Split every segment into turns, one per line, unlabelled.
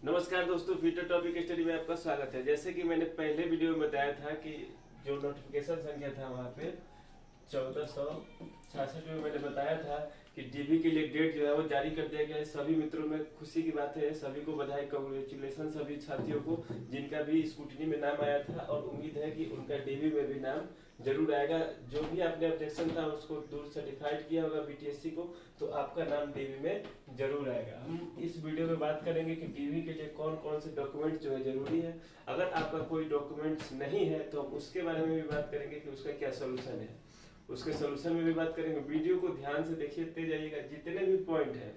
नमस्कार दोस्तों, future topic study में आपका स्वागत है। जैसे कि मैंने पहले वीडियो में बताया था कि जो नोटिफिकेशन संख्या था वहाँ पे 1466 में मैंने बताया था कि डीबी के लिए डेट जो है वो जारी कर दिया गया है। सभी मित्रों में खुशी की बात है, सभी को बधाई, कांग्रेचुलेशन सभी साथियों को जिनका भी स्कूटनी में नाम आया था, और उम्मीद है कि उनका डीबी में भी नाम जरूर आएगा। जो भी आपने ऑब्जेक्शन था उसको दूर सर्टिफाइड किया होगा बीटीएससी को, तो आपका नाम डीबी में जरूर आएगा। हम इस वीडियो में बात करेंगे कि डीबी के लिए कौन कौन से डॉक्यूमेंट जो है जरूरी है। अगर आपका कोई डॉक्यूमेंट्स नहीं है तो हम उसके बारे में भी बात करेंगे कि उसका क्या सोल्यूशन है, उसके सोल्यूशन में भी बात करेंगे। वीडियो को ध्यान से देखते जाइएगा, जितने भी पॉइंट हैं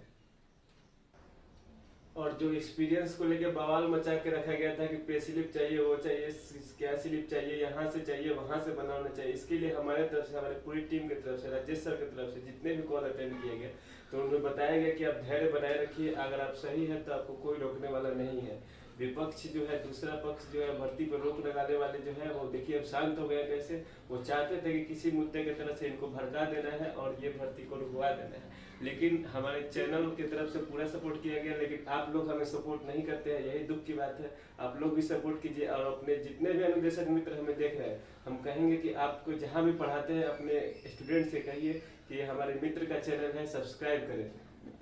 और जो एक्सपीरियंस को लेके बवाल मचा के रखा गया था कि पे स्लिप चाहिए, वो चाहिए, क्या स्लिप चाहिए, यहाँ से चाहिए, वहां से बनाना चाहिए, इसके लिए हमारे तरफ से, हमारे पूरी टीम की तरफ से, राजेश सर की तरफ से जितने भी कॉल अटेंड किए गए तो उन्हें बताया गया कि आप धैर्य बनाए रखिए। अगर आप सही है तो आपको कोई रोकने वाला नहीं है। विपक्ष जो है, दूसरा पक्ष जो है, भर्ती पर रोक लगाने वाले जो है, वो देखिए अब शांत हो गए। कैसे वो चाहते थे कि किसी मुद्दे की तरफ से इनको भड़का देना है और ये भर्ती को रुकवा देना है, लेकिन हमारे चैनल की तरफ से पूरा सपोर्ट किया गया। लेकिन आप लोग हमें सपोर्ट नहीं करते हैं, यही दुख की बात है। आप लोग भी सपोर्ट कीजिए और अपने जितने भी अनुदेशक मित्र हमें देख रहे हैं, हम कहेंगे कि आपको जहाँ भी पढ़ाते हैं अपने स्टूडेंट से कहिए कि हमारे मित्र का चैनल है, सब्सक्राइब करें।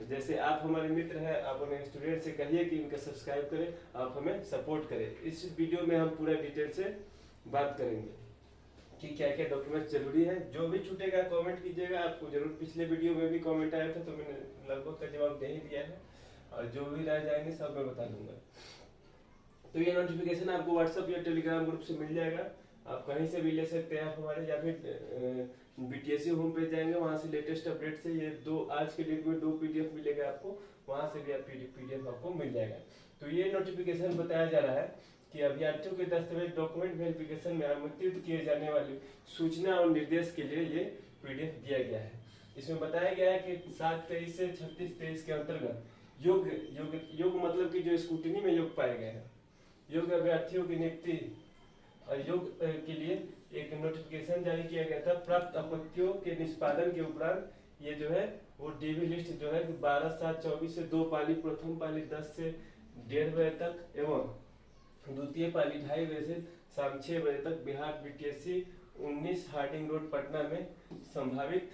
जैसे आप हमारे मित्र हैं, आप अपने स्टूडेंट से कहिए कि इनका सब्सक्राइब करें, आप हमें सपोर्ट करें। इस वीडियो में हम पूरा डिटेल से बात करेंगे कि क्या क्या डॉक्यूमेंट जरूरी है। जो भी छूटेगा कमेंट कीजिएगा, आपको जरूर। पिछले वीडियो में भी कमेंट आया था तो मैंने लगभग का जवाब दे ही दिया है, और जो भी रह जाएंगे सब मैं बता दूंगा। तो ये नोटिफिकेशन आपको व्हाट्सएप या टेलीग्राम ग्रुप से मिल जाएगा, आप कहीं से भी ले सकते हैं आप हमारे, या फिर बीटीएससी होम पेज जाएंगे, वहां से लेटेस्ट अपडेट से ये दो, आज के डेट में 2 पीडीएफ मिलेगा आपको, वहां से भी आप पीडीएफ आपको मिल जाएगा। तो ये नोटिफिकेशन बताया जा रहा है कि अभ्यर्थियों के दस्तावेज डॉक्यूमेंट वेरिफिकेशन में आमंत्रित किए जाने वाली सूचना और निर्देश के लिए ये पीडीएफ दिया गया है। इसमें बताया गया है कि 7/23 से 36/23 के अंतर्गत योग मतलब कि जो स्कूटनी में योग पाए गए हैं, योग्य अभ्यर्थियों की नियुक्ति और योग के लिए एक नोटिफिकेशन जारी किया गया था। प्राप्त आपत्तियों के निष्पादन के उपरांत ये जो है वो डीबी लिस्ट जो है 12/7/24 से 2 पाली, प्रथम पाली 10 से 1:30 बजे तक एवं द्वितीय पाली 2:30 बजे से शाम 6 बजे तक Bihar BTSC 19 Harding road Patna में संभावित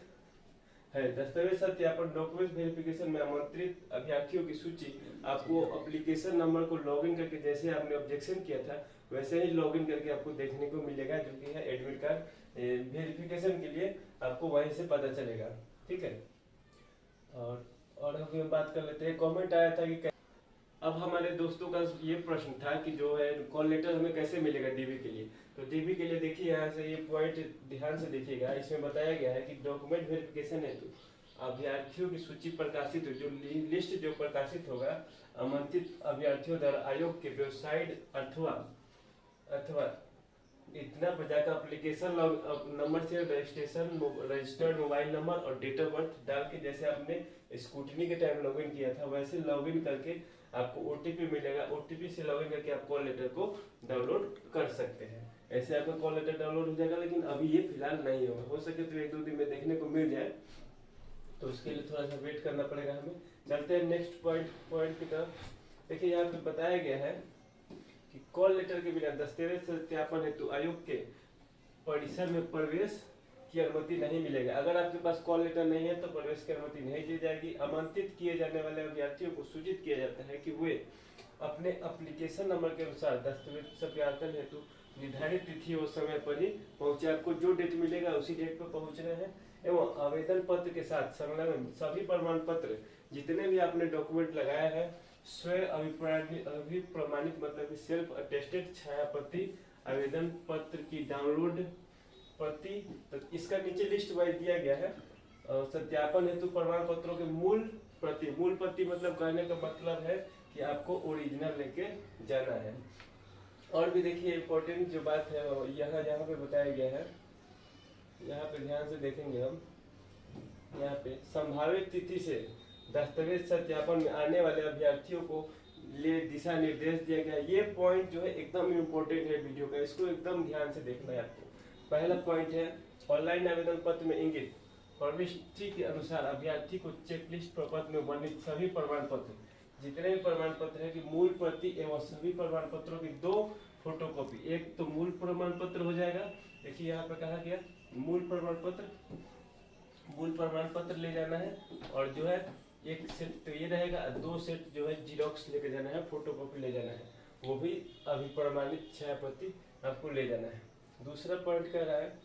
है। दस्तावेज सत्यापन डॉक्यूमेंट वेरिफिकेशन में आमंत्रित अभ्यर्थियों की सूची आपको एप्लीकेशन नंबर को लॉगिन करके, जैसे आपने ऑब्जेक्शन किया था वैसे ही लॉगिन करके आपको देखने को मिलेगा, जो कि है एडमिट कार्ड वेरिफिकेशन के लिए आपको वहीं से पता चलेगा। ठीक है, और हम बात कर लेते हैं। कमेंट आया था कि अब हमारे दोस्तों का ये प्रश्न था कि जो है कॉल लेटर हमें कैसे मिलेगा डीबी के लिए। तो डीबी के लिए देखिए, यहाँ से ये पॉइंट ध्यान से देखिएगा। इसमें बताया गया है कि डॉक्यूमेंट वेरिफिकेशन है तो अभ्यर्थियों की सूची प्रकाशित हो, जो लिस्ट जो प्रकाशित होगा आमंत्रित अभ्यर्थियों द्वारा आयोग के वेबसाइट अथवा इतना पर जाकर एप्लीकेशन नंबर से रजिस्टर्ड मोबाइल नंबर और डेट ऑफ बर्थ डाल के, जैसे आपने स्कूटनी के टाइम लॉगिन किया था वैसे लॉगिन करके आपको ओटीपी मिलेगा। ओटीपी से लॉगिन करके आप कॉल लेटर को डाउनलोड कर सकते हैं। ऐसे आपका कॉल लेटर डाउनलोड हो जाएगा, लेकिन अभी ये फिलहाल नहीं होगा। हो सके तो 1-2 दिन में देखने को मिल जाए, तो उसके लिए थोड़ा सा वेट करना पड़ेगा हमें। चलते हैं नेक्स्ट पॉइंट की तरफ। देखिए यहाँ पे बताया गया है कि कॉल लेटर के बिना दस्तावेज सत्यापन हेतु आयोग के परिसर में प्रवेश की अनुमति नहीं मिलेगा। अगर आपके पास कॉल लेटर नहीं है तो प्रवेश की अनुमति नहीं दी जाएगी। आमंत्रित किए जाने वाले अभ्यर्थियों को सूचित किया जाता है कि वे अपने एप्लीकेशन नंबर के अनुसार दस्तावेज सत्यापन हेतु निर्धारित तिथि और समय पर ही पहुंचे। आपको जो डेट मिलेगा उसी डेट पर पहुंचना है, एवं आवेदन पत्र के साथ संलग्न सभी प्रमाण पत्र, जितने भी आपने डॉक्यूमेंट लगाया है, स्वयं अभिप्रमाणित मतलब कि सेल्फ अटेस्टेड छाया प्रति, आवेदन पत्र की डाउनलोड प्रति, तो इसका नीचे लिस्ट वाइज दिया गया है। सत्यापन हेतु प्रमाण पत्रों के मूल प्रति मतलब कहने का मतलब है कि आपको ओरिजिनल लेके जाना है। और भी देखिए इम्पोर्टेंट जो बात है यहाँ पे बताया गया है, यहाँ पे ध्यान से देखेंगे हम। यहाँ पे संभावित तिथि से दस्तावेज सत्यापन में आने वाले अभ्यर्थियों को लिए दिशा निर्देश दिया गया। ये पॉइंट जो है एकदम इम्पोर्टेंट है वीडियो का, इसको एकदम ध्यान से देखना है आपको। पहला पॉइंट है ऑनलाइन आवेदन पत्र में इंगित प्रविष्टि के अनुसार अभ्यर्थी को चेकलिस्ट प्रपत्र में वर्णित सभी प्रमाण पत्र जितने भी प्रमाण पत्र है कि मूल प्रति एवं सभी प्रमाण पत्रों की 2 फोटोकॉपी। एक तो मूल प्रमाण पत्र हो जाएगा, देखिए यहाँ पे कहा गया मूल प्रमाण पत्र ले जाना है, और जो है एक सेट तो ये रहेगा, 2 सेट जो है जीरोक्स लेके जाना है, फोटोकॉपी ले जाना है, वो भी अभिप्रमाणित 6 प्रति आपको ले जाना है। दूसरा पॉइंट कह रहा है,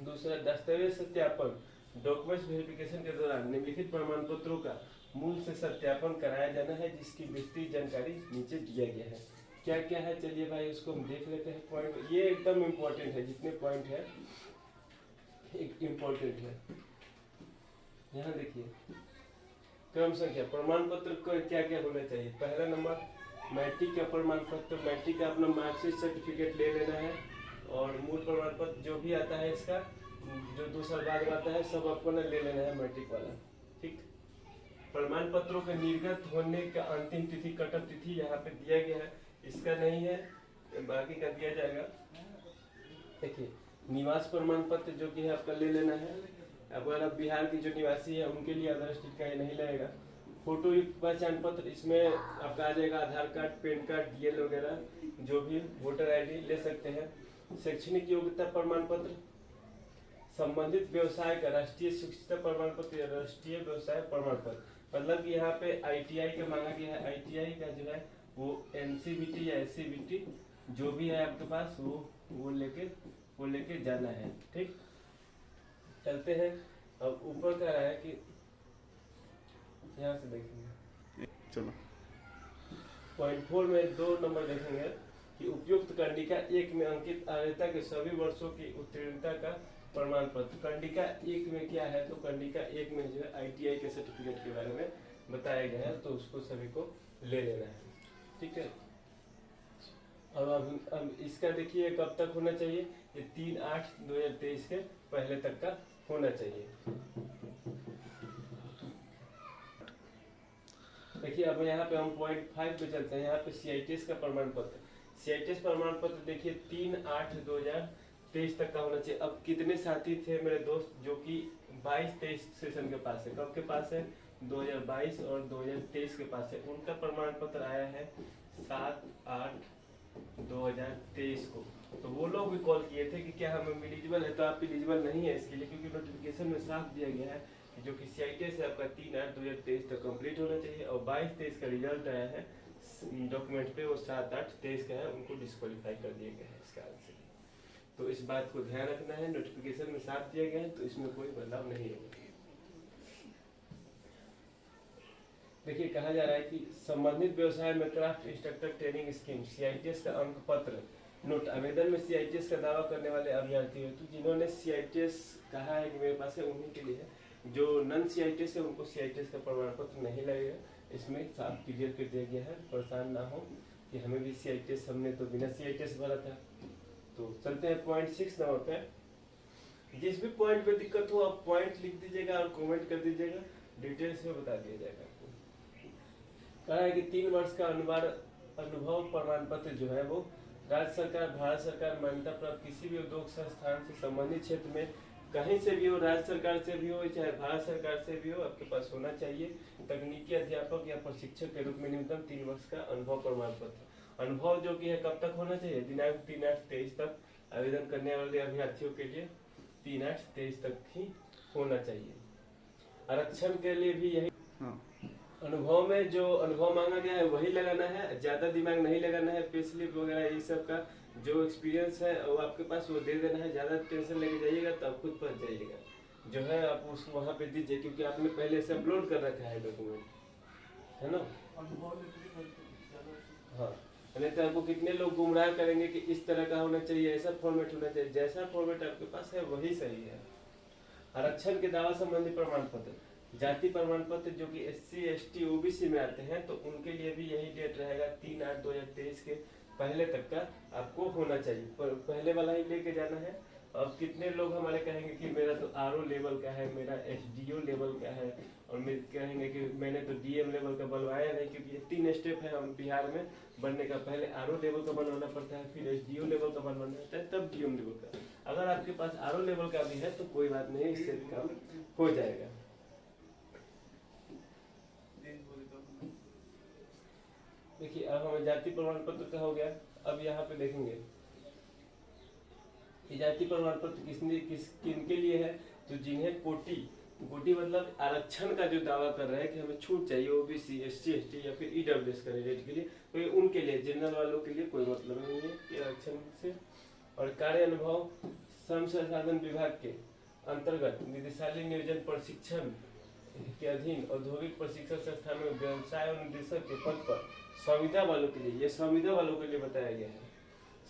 दूसरा दस्तावेज सत्यापन डॉक्यूमेंट्स वेरिफिकेशन के दौरान निम्नलिखित प्रमाण पत्रों का मूल से सत्यापन कराया जाना है, जिसकी विस्तृत जानकारी नीचे दिया गया है। क्या क्या है चलिए भाई उसको हम देख लेते हैं। पॉइंट ये एकदम इम्पोर्टेंट है, जितने पॉइंट है एक इम्पोर्टेंट है। यहाँ देखिए क्रम संख्या प्रमाण पत्र को क्या क्या होना चाहिए। पहला नंबर मैट्रिक का प्रमाण पत्र, मैट्रिक का अपना मार्कशीट सर्टिफिकेट ले लेना है, और मूल प्रमाण पत्र जो भी आता है इसका जो 2 साल बाद आता है सब आपको ना ले लेना है मैट्रिक वाला। ठीक, प्रमाण पत्रों के निर्गत होने का अंतिम तिथि कटअप तिथि यहाँ पे दिया गया है, इसका नहीं है, बाकी का दिया जाएगा। देखिए निवास प्रमाण पत्र जो कि है आपका ले लेना है। अगर आप बिहार की जो निवासी है उनके लिए आधार स्टिक का नहीं लगेगा। फोटो युक्त पहचान पत्र, इसमें आपका आ जाएगा आधार कार्ड, पैन कार्ड, डीएल वगैरह, जो भी वोटर आईडी ले सकते हैं। शैक्षणिक योग्यता प्रमाण पत्र, संबंधित व्यवसाय का राष्ट्रीय शिक्षित प्रमाण पत्र या राष्ट्रीय व्यवसाय प्रमाण पत्र, मतलब कि यहाँ पे आईटीआई का मांगा गया है। आईटीआई का जो है वो एनसीबीटी या एससीबीटी जो भी है आपके पास वो लेके जाना है। ठीक, चलते हैं। अब ऊपर कह रहा है कि यहाँ से देखेंगे, चलो पॉइंट 4 में 2 नंबर देखेंगे कि उपयुक्त कंडिका 1 में अंकित अर्हता के सभी वर्षों की उत्तीर्णता का प्रमाण पत्र। कंडिका 1 में क्या है, तो कंडिका 1 में जो है आईटीआई के सर्टिफिकेट के बारे में बताया गया है, तो उसको सभी को ले लेना है। ठीक है, अब इसका देखिए कब तक होना चाहिए, ये 3/8/2023 के पहले तक का होना चाहिए। देखिए अब यहाँ पे हम पॉइंट 5 पे चलते हैं। यहाँ पे सीआईटीएस का प्रमाण पत्र, सीआईटीएस प्रमाण पत्र देखिए 3/8/2023 तक का होना चाहिए। अब कितने साथी थे मेरे दोस्त जो कि 22-23 सेशन के पास है, कब के पास है, 2022 और 2023 के पास है, उनका प्रमाण पत्र आया है 7/8/2023 को। तो वो लोग भी कॉल किए थे कि क्या हम एलिजिबल है, तो आप एलिजिबल नहीं है इसके लिए, क्योंकि नोटिफिकेशन में साफ दिया गया है जो कि सीआईटीएस है आपका 3/8/2023 तक कंप्लीट होना चाहिए, और 22-23 का रिजल्ट आया है डॉक्यूमेंट पे वो 7/8/23 का है, उनको डिस्क्वालीफाई कर दिया गया है इस कारण से। तो इस बात को ध्यान रखना है, नोटिफिकेशन में साफ दिया गया है तो इसमें कोई बदलाव नहीं होगा। देखिए कहा जा रहा है कि संबंधित व्यवसाय में craft instructor training scheme CITS का अंक पत्र नोट। आवेदन में सीआईटीएस का दावा करने वाले अभ्यर्थी तो जिन्होंने सीआईटीएस कहा है कि मेरे पास है उन्हीं के लिए है, जो नन सीआईटीएस है उनको सीआईटीएस का प्रमाण पत्र नहीं लगेगा। इसमें साफ क्लियर कर दिया गया है, परेशान ना हो कि हमें भी सीआईटीएस, हमने तो बिना सीआईटीएस भरा था। तो चलते हैं पॉइंट 6 नंबर पे। जिस भी पॉइंट पे दिक्कत हो आप पॉइंट लिख दीजिएगा और कमेंट कर दीजिएगा, डिटेल्स में बता दिया जाएगा आपको। कहा है कि 3 वर्ष का अनुभव प्रमाण पत्र जो है वो राज्य सरकार, भारत सरकार मान्यता प्राप्त किसी भी उद्योग संस्थान से संबंधित क्षेत्र में कहीं से भी हो, राज्य सरकार से भी हो चाहे भारत सरकार से भी हो, आपके पास होना चाहिए। तकनीकी अध्यापक या प्रशिक्षक के रूप में न्यूनतम 3 वर्ष का अनुभव प्रमाण पत्र। अनुभव जो कि है कब तक होना चाहिए, दिनांक 3/8/23 तक। आवेदन करने वाले अभ्यर्थियों के लिए 3/8/23 तक ही होना चाहिए। आरक्षण के लिए भी यही अनुभव में जो अनुभव मांगा गया है वही लगाना है, ज्यादा दिमाग नहीं लगाना है। पे स्लिप वगैरह ये सब का जो एक्सपीरियंस है वो आपके पास वो दे देना है, ज्यादा टेंशन लेके जाइएगा तो आप खुद फंस जाइएगा। जो है आप उसको वहाँ पे दीजिए, क्योंकि आपने पहले से अपलोड कर रखा है डॉक्यूमेंट, है ना। हाँ, नहीं तो आपको कितने लोग गुमराह करेंगे कि इस तरह का होना चाहिए, ऐसा फॉर्मेट होना चाहिए। जैसा फॉर्मेट आपके पास है वही सही है। आरक्षण के दावा संबंधी प्रमाण पत्र, जाति प्रमाण पत्र जो कि SC ST OBC में आते हैं तो उनके लिए भी यही डेट रहेगा 3/8/2023 के पहले तक का आपको होना चाहिए, पहले वाला ही लेके जाना है। अब कितने लोग हमारे कहेंगे कि मेरा तो RO लेवल का है, मेरा SDO लेवल का है, और मेरे कहेंगे कि मैंने तो DM लेवल का बनवाया नहीं, क्योंकि ये 3 स्टेप है हम बिहार में बनने का। पहले RO लेवल का बनवाना पड़ता है, फिर SDO लेवल का बनवाना होता है, तब DM लेवल का। अगर आपके पास RO लेवल का भी है तो कोई बात नहीं, इससे काम हो जाएगा। देखिए अब हमें जाति प्रमाण पत्र का हो गया। अब यहाँ पे देखेंगे कि जाति प्रमाण पत्र किनके लिए है, तो जिन्हें कोटि कोटि मतलब आरक्षण का जो दावा कर रहे हैं कि हमें छूट चाहिए ओबीसी एससी एसटी या फिर ईडब्ल्यूएस कैंडिडेट के लिए, तो ये उनके लिए, जनरल वालों के लिए कोई मतलब नहीं है कि आरक्षण से। और कार्य अनुभव श्रम संसाधन विभाग के अंतर्गत निदेशालय नियोजन प्रशिक्षण के अधीन औद्योगिक प्रशिक्षण संस्थानों में व्यवसाय और निदेशक के पद पर संविदा वालों के लिए, ये संविदा वालों के लिए बताया गया है,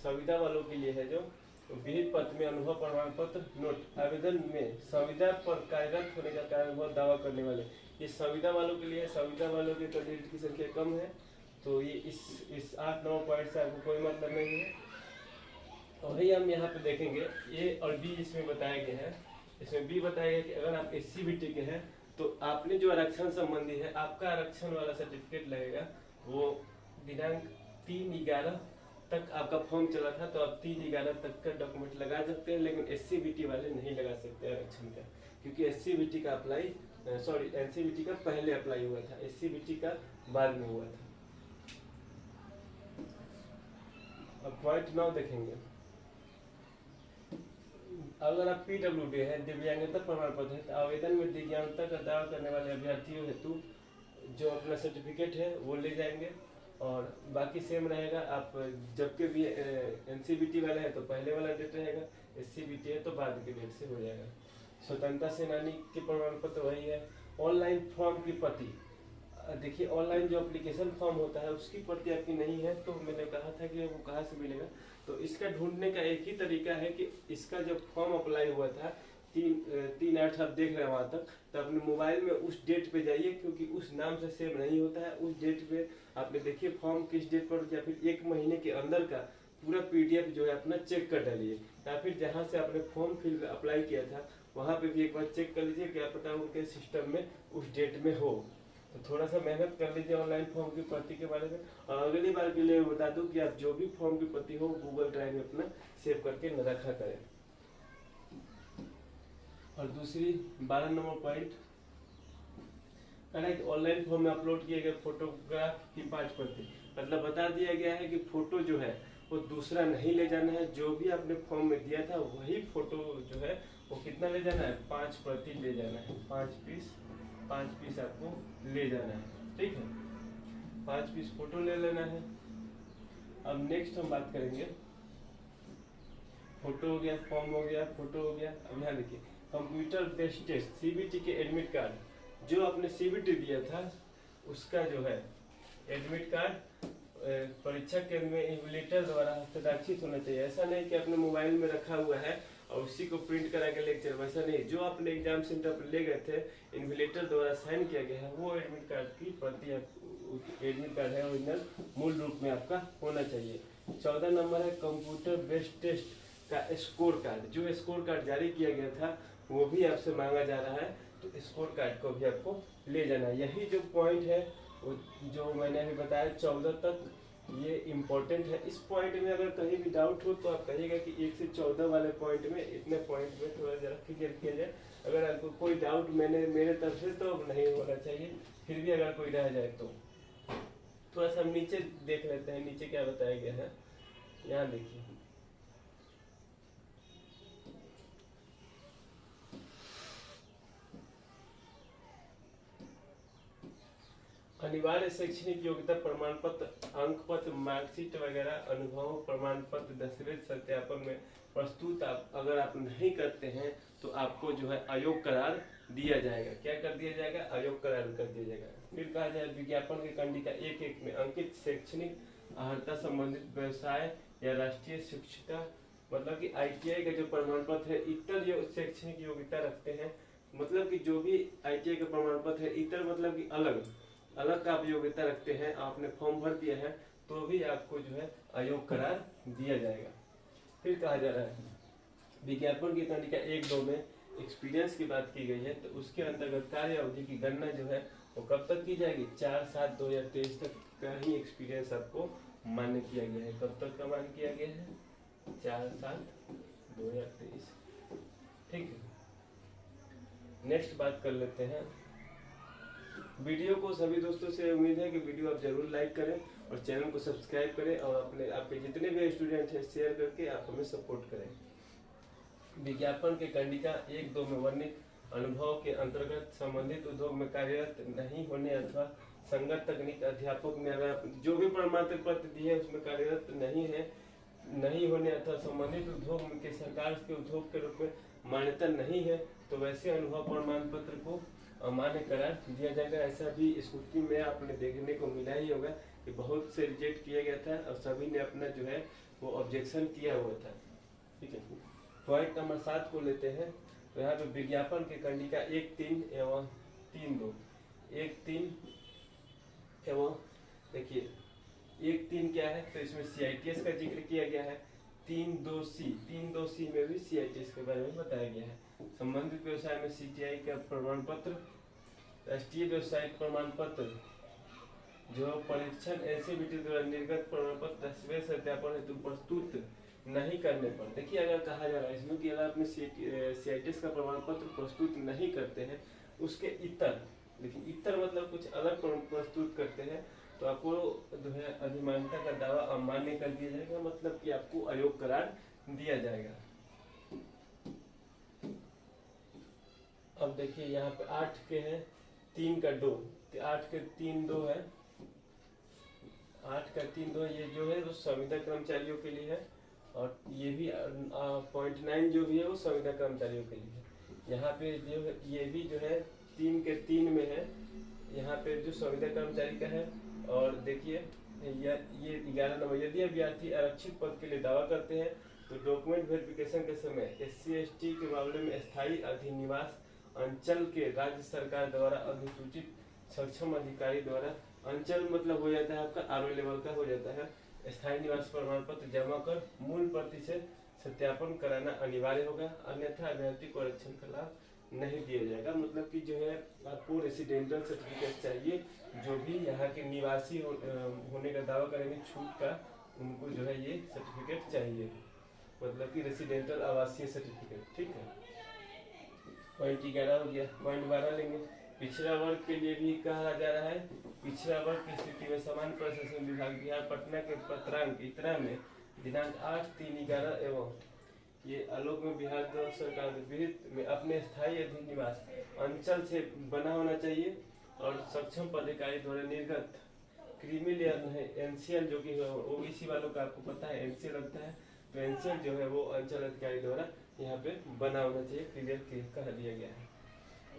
संविदा वालों के लिए है जो विहित पद में अनुभव प्रमाण पत्र नोट आवेदन में संविदा पर कार्यरत होने का अनुभव दावा करने वाले, ये संविदा वालों के लिए है। संविदा वालों के कैंडिडेट की संख्या कम है, तो ये इस 8-9 पॉइंट से आपको कोई मतलब नहीं है। और वही हम यहाँ पे देखेंगे ए और बी इसमें बताया गया है। इसमें बी बताया गया कि अगर आप SC/BT के हैं तो आपने जो आरक्षण संबंधी है, आपका आरक्षण वाला सर्टिफिकेट लगेगा, वो दिनांक 3/11 तक आपका फॉर्म चला था, तो आप 3/11 तक का डॉक्यूमेंट लगा सकते हैं, लेकिन SC/BT वाले नहीं लगा सकते आरक्षण का, क्योंकि SC/BT का अप्लाई NC/BT का पहले अप्लाई हुआ था, SC/BT का बाद में हुआ था। अब पॉइंट 9 देखेंगे। अगर आप PWD है, दिव्यांगता प्रमाण पत्र है, तो आवेदन में दिव्यांगता का दावा करने वाले अभ्यर्थियों हेतु जो अपना सर्टिफिकेट है वो ले जाएंगे, और बाकी सेम रहेगा। आप जबकि भी NC/BT वाला है तो पहले वाला डेट रहेगा, SC/BT है तो बाद के डेट से हो जाएगा। स्वतंत्रता सेनानी के प्रमाण पत्र वही है। ऑनलाइन फॉर्म की प्रति, देखिए ऑनलाइन जो एप्लीकेशन फॉर्म होता है उसकी प्रति आपकी नहीं है, तो मैंने कहा था कि वो कहाँ से मिलेगा, तो इसका ढूंढने का एक ही तरीका है कि इसका जब फॉर्म अप्लाई हुआ था 3/8 आप देख रहे हैं वहाँ तक, तो अपने मोबाइल में उस डेट पे जाइए, क्योंकि उस नाम से सेव नहीं होता है। उस डेट पे आपने देखिए फॉर्म किस डेट पर, या फिर 1 महीने के अंदर का पूरा PDF जो है अपना चेक कर डालिए, या फिर जहाँ से आपने फॉर्म फिल अप्लाई किया था वहाँ पे भी एक बार चेक कर लीजिए, क्या पता उनके सिस्टम में उस डेट में हो। तो थोड़ा सा मेहनत कर लीजिए ऑनलाइन फॉर्म की प्रति के बारे में। और अगली बार के लिए बता दूं कि आप जो भी फॉर्म की प्रति हो गूगल ड्राइव में अपना सेव करके न रखा करें। और दूसरी 12 नंबर पॉइंट, ऑनलाइन फॉर्म में अपलोड किए गए फोटोग्राफ की 5 प्रति, मतलब बता दिया गया है कि फोटो जो है वो दूसरा नहीं ले जाना है, जो भी आपने फॉर्म में दिया था वही फोटो जो है वो कितना ले जाना है, 5 प्रति ले जाना है, 5 पीस आपको ले जाना है, ठीक है, 5 पीस फोटो ले लेना है। अब नेक्स्ट हम बात करेंगे, फोटो हो गया, फॉर्म हो गया, फोटो हो गया। अब यहाँ देखिए कंप्यूटर बेस्ड टेस्ट CBT के एडमिट कार्ड, जो आपने CBT दिया था उसका जो है एडमिट कार्ड परीक्षा केंद्र में इन्विजिलेटर द्वारा हस्ताक्षरित होना चाहिए। ऐसा नहीं कि अपने मोबाइल में रखा हुआ है और उसी को प्रिंट करा के लेक्चर, वैसा नहीं, जो आपने एग्जाम सेंटर पर ले गए थे इन्विजिलेटर द्वारा साइन किया गया है वो एडमिट कार्ड की प्रति, एडमिट कार्ड है ओरिजिनल मूल रूप में आपका होना चाहिए। 14 नंबर है कंप्यूटर बेस्ड टेस्ट का स्कोर कार्ड, जो स्कोर कार्ड जारी किया गया था वो भी आपसे मांगा जा रहा है, तो स्कोर कार्ड को भी आपको ले जाना है। यही जो पॉइंट है वो जो मैंने अभी बताया 14 तक, ये इम्पोर्टेंट है। इस पॉइंट में अगर कहीं भी डाउट हो तो आप कहिएगा कि 1 से 14 वाले पॉइंट में, इतने पॉइंट में थोड़ा जरा क्लियर किया जाए। अगर आपको कोई डाउट मेरे तरफ से तो नहीं होना चाहिए, फिर भी अगर कोई रह जाए तो थोड़ा सा हम नीचे देख लेते हैं, नीचे क्या बताया गया है। यहाँ देखिए अनिवार्य शैक्षणिक योग्यता प्रमाण पत्र, अंक पत्र, मार्कशीट वगैरह, अनुभव प्रमाण पत्र, दस्तावेज सत्यापन में प्रस्तुत अगर आप नहीं करते हैं तो आपको जो है अयोग्य करार दिया जाएगा। क्या कर दिया जाएगा? अयोग्य करार कर दिया जाएगा। फिर कहा जाए विज्ञापन के कंडिका 1-1 में अंकित शैक्षणिक अर्हता संबंधित व्यवसाय या राष्ट्रीय शिक्षिता, मतलब कि ITI का जो प्रमाण पत्र है, इतर जो शैक्षणिक योग्यता रखते हैं, मतलब कि जो भी ITI का प्रमाण पत्र है, इतर मतलब कि अलग का आप योग्यता रखते हैं, आपने फॉर्म भर दिया है तो भी आपको जो है अयोग्य करार दिया जाएगा। फिर कहा जा रहा है विज्ञापन की तालिका 1-2 में एक्सपीरियंस की बात की गई है, तो उसके अंतर्गत कार्य अवधि की गणना जो है वो कब तक की जाएगी? 4/7/2023 तक का ही एक्सपीरियंस आपको मान्य किया गया है। कब तक का मान्य किया गया है? 4/7/2023, ठीक है। नेक्स्ट बात कर लेते हैं वीडियो को सभी दोस्तों से उम्मीद है कि वीडियो आप जरूर लाइक करें और चैनल को सब्सक्राइब करें और आपके जितने भी स्टूडेंट हैं शेयर करके आप हमें सपोर्ट करें। विज्ञापन के कंडिका 1-2 में वर्णित अनुभव के अंतर्गत संबंधित उद्योग में कार्यरत नहीं होने अथवा संगत तकनीक अध्यापक ने अगर जो भी प्रमाण पत्र दिए उसमें कार्यरत नहीं होने अथवा संबंधित उद्योग के सरकार के उद्योग के रूप में मान्यता नहीं है तो वैसे अनुभव प्रमाण पत्र को अमान्य करार दिया जाएगा। ऐसा भी स्कूटी में आपने देखने को मिला ही होगा कि बहुत से रिजेक्ट किया गया था और सभी ने अपना जो है वो ऑब्जेक्शन किया हुआ था। ठीक है, पॉइंट नंबर 7 को लेते हैं। तो यहाँ पे विज्ञापन के कंडिका 1-3 एवं 3-2 1-3 एवं देखिए 1-3 क्या है तो इसमें CITS का जिक्र किया गया है। 3-2C में भी CITS के बारे में बताया गया है। संबंधित व्यवसाय में CTI का प्रमाण पत्र, राष्ट्रीय व्यवसायिक प्रमाण पत्र, जो परीक्षण NCVT द्वारा निर्गत प्रमाण पत्र दस्तावेज सत्यापन हेतु प्रस्तुत नहीं करने पर, देखिए अगर कहा जा रहा है इसमें कि अगर आपने CITS का प्रमाण पत्र प्रस्तुत नहीं करते हैं उसके इतर, देखिए इतर मतलब कुछ अलग प्रस्तुत करते हैं तो आपको जो है अधिमान्यता का दावा अमान्य कर दिया जाएगा, मतलब कि आपको अयोग्य करार दिया जाएगा। अब देखिए यहाँ पे 8 के हैं 3 का 2, 8 के 3-2 है, 8 का 3-2 ये जो है वो संविदा कर्मचारियों के लिए है और ये भी पॉइंट 9 जो भी है वो संविदा कर्मचारियों के लिए है। यहाँ पे जो है ये भी जो है 3 के 3 में है, यहाँ पे जो संविदा कर्मचारी का है। और देखिए ये 11 नंबर, यदि अभ्यर्थी आरक्षित पद के लिए दावा करते हैं तो डॉक्यूमेंट वेरिफिकेशन के समय SC/ST के मामले में स्थायी अधिनिवास अंचल के राज्य सरकार द्वारा अधिसूचित सक्षम अधिकारी द्वारा, अंचल मतलब हो जाता है आपका RO लेवल का हो जाता है, स्थायी निवास प्रमाण पत्र जमा कर मूल प्रति से सत्यापन कराना अनिवार्य होगा, अन्यथा अभ्यर्थी को आरक्षण का लाभ नहीं दिया जाएगा। मतलब कि जो है आपको रेसिडेंटल सर्टिफिकेट चाहिए, जो भी यहाँ के निवासी होने का दावा करेंगे छूट का, उनको जो है ये सर्टिफिकेट चाहिए, मतलब कि रेसिडेंटल आवासीय सर्टिफिकेट। ठीक है, पॉइंट 11 हो गया। पॉइंट 12 लेंगे। पिछड़ा वर्ग के लिए भी कहा जा रहा है, पिछड़ा वर्ग की स्थिति में सामान्य प्रशासन विभाग बिहार पटना के पत्रांक इतना में दिनांक 8/3/11 एवं ये आलोक में बिहार सरकार विहित में अपने स्थायी अधिनिवास अंचल से बना होना चाहिए और सक्षम पदाधिकारी द्वारा निर्गत क्रीमिलियन है NCL जो कि OBC वालों का आपको पता है NCL लगता है, तो NCL जो है वो अंचल अधिकारी द्वारा यहाँ पे बना होना चाहिए, क्लियर कह दिया गया है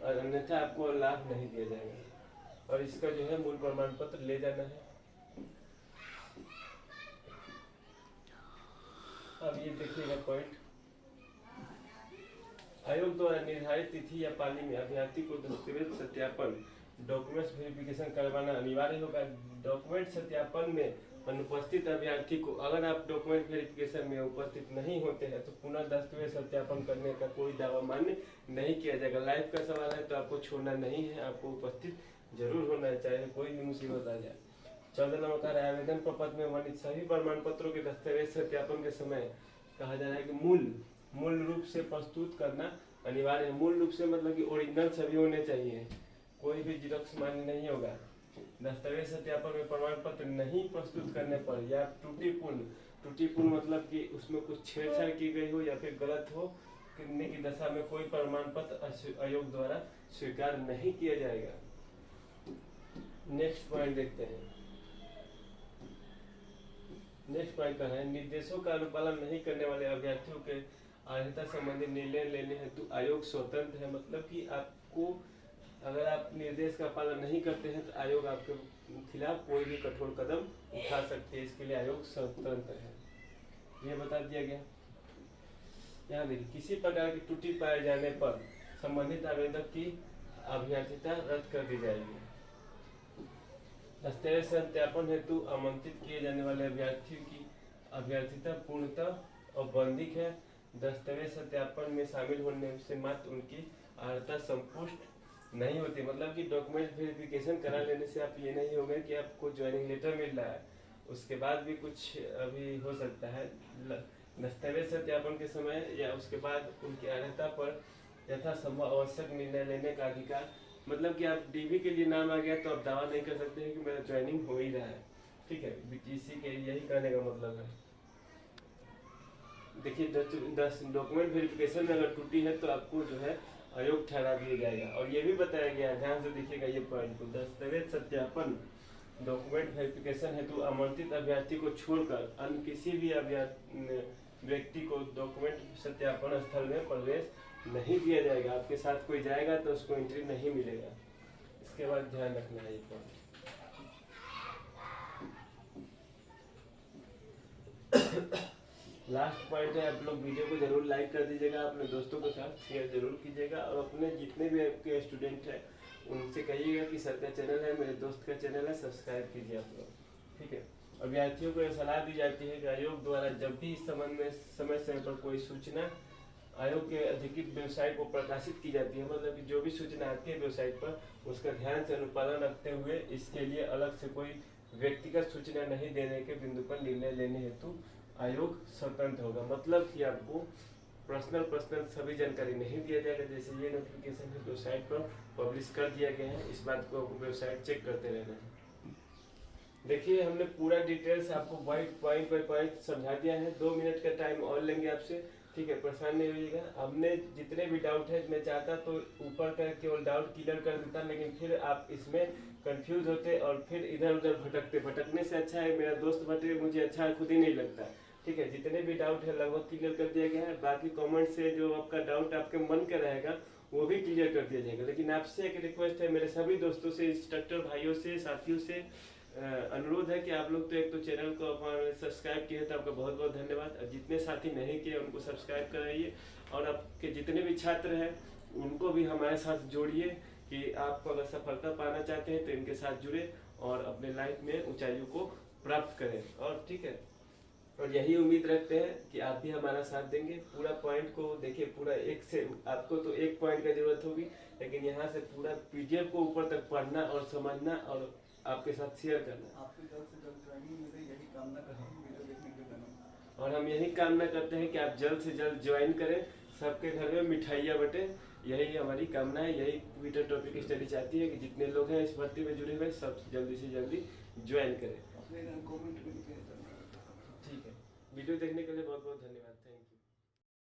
और अन्यथा आपको लाभ नहीं दिया जाएगा। और इसका जो है मूल प्रमाण पत्र ले जाना है। अब ये देखिएगा पॉइंट, आयोग द्वारा निर्धारित तिथि या पाली में अभ्यर्थी को दस्तावेज सत्यापन डॉक्यूमेंट्स वेरिफिकेशन करवाना अनिवार्य होगा। डॉक्यूमेंट सत्यापन में अनुपस्थित अभ्यर्थी को, अगर आप डॉक्यूमेंट वेरिफिकेशन में उपस्थित नहीं होते हैं तो पुनः दस्तावेज सत्यापन करने का कोई दावा मान्य नहीं किया जाएगा। लाइफ का सवाल है तो आपको छोड़ना नहीं है, आपको उपस्थित जरूर होना है, चाहे कोई भी मुसीबत आ जाए। 14 नंबर का आवेदन प्रपत्र में वर्णित सभी प्रमाण पत्रों के दस्तावेज सत्यापन के समय कहा जा रहा है कि मूल रूप से प्रस्तुत करना अनिवार्य है। मूल रूप से मतलब कि ओरिजिनल सभी होने चाहिए, कोई भी जिरोक्स मान्य नहीं होगा। दस्तावेज सत्यापन में प्रमाण पत्र नहीं प्रस्तुत करने पर या त्रुटिपूर्ण मतलब कि उसमें कुछ छेड़छाड़ की गई हो या फिर गलत हो करने की दशा में कोई प्रमाण पत्र आयोग द्वारा स्वीकार नहीं किया जाएगा। नेक्स्ट पॉइंट देखते हैं। नेक्स्ट पॉइंट का है, निर्देशों का अनुपालन नहीं करने वाले अभ्यर्थियों के अर्हता संबंधी निर्णय लेने हेतु आयोग स्वतंत्र है। मतलब कि आपको अगर आप निर्देश का पालन नहीं करते हैं तो आयोग आपके खिलाफ कोई भी कठोर कदम उठा सकते हैं, इसके लिए आयोग स्वतंत्र है, ये बता दिया गया। यहाँ देखिए, किसी प्रकार की त्रुटि पाए जाने पर संबंधित आवेदक की अभ्यर्थिता रद्द कर दी जाएगी। दस्तावेज सत्यापन हेतु आमंत्रित किए जाने वाले अभ्यर्थियों की अभ्यर्थिता पूर्णतः औपबंधिक है। दस्तावेज सत्यापन में शामिल होने से मात्र उनकी अर्हता संपुष्ट नहीं होती। मतलब कि डॉक्यूमेंट वेरिफिकेशन करा लेने से आप ये नहीं होगा कि आपको ज्वाइनिंग लेटर मिल रहा है, उसके बाद भी कुछ अभी हो सकता है। दस्तावेज सत्यापन के समय या उसके बाद उनकी अर्हता पर यथासंभव आवश्यक निर्णय लेने का अधिकार मतलब कि आप डीवी के लिए नाम आ गया तो आप दावा नहीं कर सकते हैं कि मेरा ज्वाइनिंग हो ही रहा है। ठीक है, बीटीसी के यही कहने का मतलब है। देखिए 10 डॉक्यूमेंट वेरिफिकेशन में अगर त्रुटि है तो आपको जो है अयोग्य ठहरा दिया जाएगा। और ये भी बताया गया है, ध्यान से देखिएगा ये पॉइंट को, दस्तावेज सत्यापन डॉक्यूमेंट वेरिफिकेशन हेतु आमंत्रित अभ्यर्थी को छोड़कर अन्य किसी भी व्यक्ति को डॉक्यूमेंट सत्यापन स्थल में प्रवेश नहीं दिया जाएगा। आपके साथ कोई जाएगा तो उसको एंट्री नहीं मिलेगा। इसके बाद ध्यान रखना है ये पॉइंट। लास्ट पॉइंट है, आप लोग वीडियो को जरूर लाइक कर दीजिएगा, अपने दोस्तों के साथ शेयर जरूर कीजिएगा और अपने जितने भी आपके स्टूडेंट हैं उनसे कहिएगा कि सर का चैनल है, मेरे दोस्त का चैनल है, सब्सक्राइब कीजिए आप लोग। ठीक है, अभ्यर्थियों को यह सलाह दी जाती है कि आयोग द्वारा जब भी इस संबंध में समय समय पर कोई सूचना आयोग के अधिकृत वेबसाइट को प्रकाशित की जाती है, मतलब कि जो भी सूचना आती है वेबसाइट पर उसका ध्यान से अनुपालन रखते हुए इसके लिए अलग से कोई व्यक्तिगत सूचना नहीं देने के बिंदु पर निर्णय लेने हेतु आयोग स्वतंत्र होगा। मतलब कि आपको पर्सनल सभी जानकारी नहीं दिया जाएगा। जैसे ये नोटिफिकेशन है वेबसाइट पर पब्लिश कर दिया गया है, इस बात को आपको वेबसाइट चेक करते रहना है। देखिए हमने पूरा डिटेल्स आपको पॉइंट बाय पॉइंट समझा दिया है। 2 मिनट का टाइम और लेंगे आपसे, ठीक है, परेशान नहीं होइएगा। हमने जितने भी डाउट है मैं चाहता तो ऊपर का केवल डाउट क्लियर कर देता, लेकिन फिर आप इसमें कंफ्यूज होते और फिर इधर उधर भटकते। भटकने से अच्छा है मेरा दोस्त भटके, मुझे अच्छा खुद ही नहीं लगता। ठीक है, जितने भी डाउट है लगभग क्लियर कर दिया गया है। बाकी कमेंट से जो आपका डाउट आपके मन का रहेगा वो भी क्लियर कर दिया जाएगा। लेकिन आपसे एक रिक्वेस्ट है, मेरे सभी दोस्तों से, इंस्ट्रक्टर भाइयों से, साथियों से अनुरोध है कि आप लोग तो एक तो चैनल को सब्सक्राइब किए तो आपका बहुत बहुत धन्यवाद। और जितने साथी नहीं किए उनको सब्सक्राइब कराइए और आपके जितने भी छात्र हैं उनको भी हमारे साथ जोड़िए कि आप अगर सफलता पाना चाहते हैं तो इनके साथ जुड़े और अपने लाइफ में ऊंचाइयों को प्राप्त करें। और ठीक है, और यही उम्मीद रखते हैं कि आप भी हमारा साथ देंगे। पूरा पॉइंट को देखिए, पूरा एक से आपको तो एक पॉइंट की जरूरत होगी, लेकिन यहाँ से पूरा पीडीएफ को ऊपर तक पढ़ना और समझना और आपके साथ शेयर करना।
आपकी जल्द से जल्द ज्वाइनिंग मिले यही कामना करते हैं वीडियो देखने के लिए।
और हम यही कामना करते हैं कि आप जल्द से जल्द ज्वाइन करें, सबके घर में मिठाइयाँ बटे, यही हमारी कामना है। यही ट्विटर टॉपिक स्टडी चाहती है कि जितने लोग हैं इस भर्ती में जुड़े हुए सब जल्दी से जल्दी ज्वाइन करें।
अपने कमेंट में लिखें।
ठीक है, वीडियो देखने के लिए बहुत बहुत धन्यवाद।